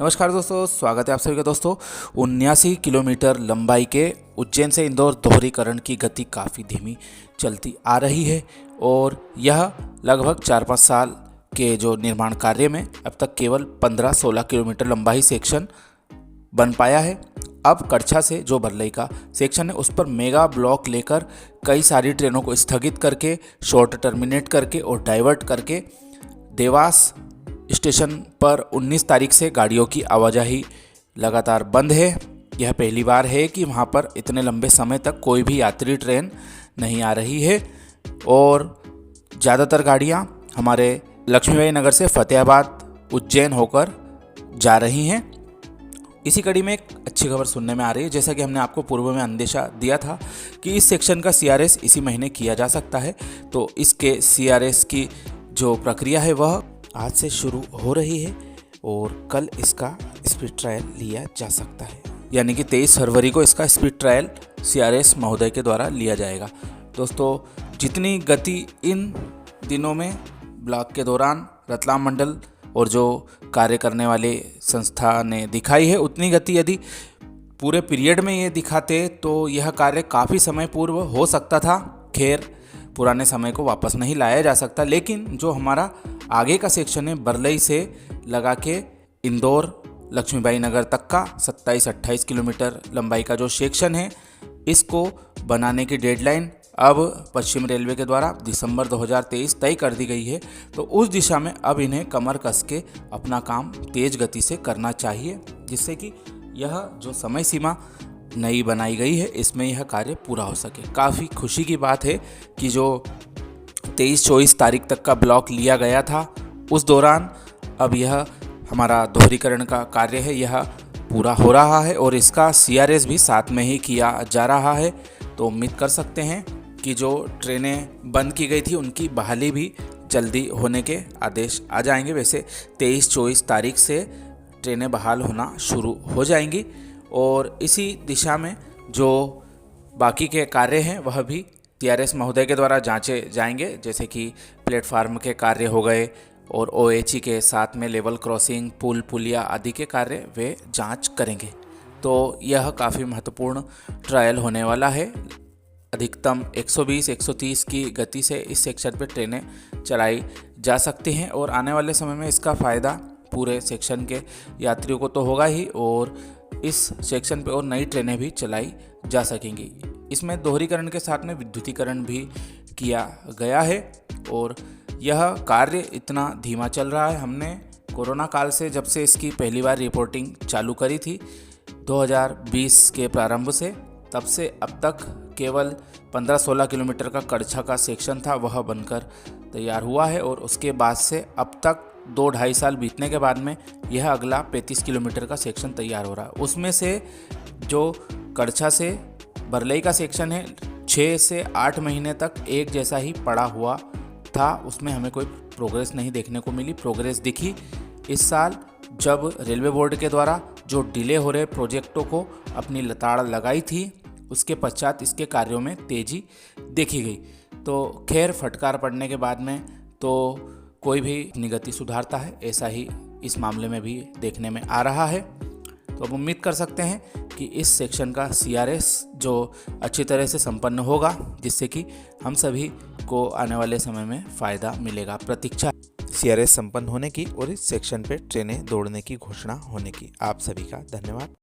नमस्कार दोस्तों, स्वागत है आप सभी का दोस्तों। 79 किलोमीटर लंबाई के उज्जैन से इंदौर दोहरीकरण की गति काफ़ी धीमी चलती आ रही है और यह लगभग 4-5 साल के जो निर्माण कार्य में अब तक केवल 15-16 किलोमीटर लंबा ही सेक्शन बन पाया है। अब कड़छा से जो बरलई का सेक्शन है उस पर मेगा ब्लॉक लेकर कई सारी ट्रेनों को स्थगित करके, शॉर्ट टर्मिनेट करके और डाइवर्ट करके देवास स्टेशन पर 19 तारीख से गाड़ियों की आवाजाही लगातार बंद है। यह पहली बार है कि वहां पर इतने लंबे समय तक कोई भी यात्री ट्रेन नहीं आ रही है और ज़्यादातर गाड़ियां हमारे लक्ष्मीबाई नगर से फतेहाबाद उज्जैन होकर जा रही हैं। इसी कड़ी में एक अच्छी खबर सुनने में आ रही है, जैसा कि हमने आपको पूर्व में अंदेशा दिया था कि इस सेक्शन का CRS इसी महीने किया जा सकता है। तो इसके CRS की जो प्रक्रिया है वह आज से शुरू हो रही है और कल इसका स्पीड ट्रायल लिया जा सकता है, यानी कि 23 फरवरी को इसका स्पीड ट्रायल CRS महोदय के द्वारा लिया जाएगा। दोस्तों, जितनी गति इन दिनों में ब्लॉक के दौरान रतलाम मंडल और जो कार्य करने वाले संस्था ने दिखाई है, उतनी गति यदि पूरे पीरियड में ये दिखाते तो यह कार्य काफ़ी समय पूर्व हो सकता था। खैर, पुराने समय को वापस नहीं लाया जा सकता, लेकिन जो हमारा आगे का सेक्शन है बरलई से लगा के इंदौर लक्ष्मीबाई नगर तक का 27-28 किलोमीटर लंबाई का जो सेक्शन है, इसको बनाने की डेडलाइन अब पश्चिम रेलवे के द्वारा दिसंबर 2023 तय कर दी गई है। तो उस दिशा में अब इन्हें कमर कस के अपना काम तेज गति से करना चाहिए, जिससे कि यह जो समय सीमा नई बनाई गई है इसमें यह कार्य पूरा हो सके। काफ़ी खुशी की बात है कि जो 23-24 तारीख तक का ब्लॉक लिया गया था उस दौरान अब यह हमारा दोहरीकरण का कार्य है, यह पूरा हो रहा है और इसका CRS भी साथ में ही किया जा रहा है। तो उम्मीद कर सकते हैं कि जो ट्रेनें बंद की गई थी उनकी बहाली भी जल्दी होने के आदेश आ जाएंगे। वैसे 23-24 तारीख से ट्रेनें बहाल होना शुरू हो जाएंगी और इसी दिशा में जो बाकी के कार्य हैं वह भी CRS महोदय के द्वारा जांचे जाएंगे, जैसे कि प्लेटफार्म के कार्य हो गए और OHE के साथ में लेवल क्रॉसिंग, पुल पुलिया आदि के कार्य वे जांच करेंगे। तो यह काफ़ी महत्वपूर्ण ट्रायल होने वाला है। अधिकतम 120-130 की गति से इस सेक्शन पर ट्रेनें चलाई जा सकती हैं और आने वाले समय में इसका फ़ायदा पूरे सेक्शन के यात्रियों को तो होगा ही और इस सेक्शन पे और नई ट्रेनें भी चलाई जा सकेंगी। इसमें दोहरीकरण के साथ में विद्युतीकरण भी किया गया है और यह कार्य इतना धीमा चल रहा है। हमने कोरोना काल से जब से इसकी पहली बार रिपोर्टिंग चालू करी थी 2020 के प्रारंभ से, तब से अब तक केवल 15-16 किलोमीटर का कड़छा का सेक्शन था, वह बनकर तैयार हुआ है और उसके बाद से अब तक 2-2.5 साल बीतने के बाद में यह अगला 35 किलोमीटर का सेक्शन तैयार हो रहा है। उसमें से जो कड़छा से बरलई का सेक्शन है 6 से 8 महीने तक एक जैसा ही पड़ा हुआ था, उसमें हमें कोई प्रोग्रेस नहीं देखने को मिली। प्रोग्रेस दिखी इस साल जब रेलवे बोर्ड के द्वारा जो डिले हो रहे प्रोजेक्टों को अपनी लताड़ लगाई थी, उसके पश्चात इसके कार्यों में तेज़ी देखी गई। तो खैर, फटकार पड़ने के बाद में तो कोई भी अपनी गति सुधारता है, ऐसा ही इस मामले में भी देखने में आ रहा है। तो अब उम्मीद कर सकते हैं कि इस सेक्शन का CRS जो अच्छी तरह से संपन्न होगा, जिससे कि हम सभी को आने वाले समय में फ़ायदा मिलेगा। प्रतीक्षा CRS संपन्न होने की और इस सेक्शन पे ट्रेनें दौड़ने की घोषणा होने की। आप सभी का धन्यवाद।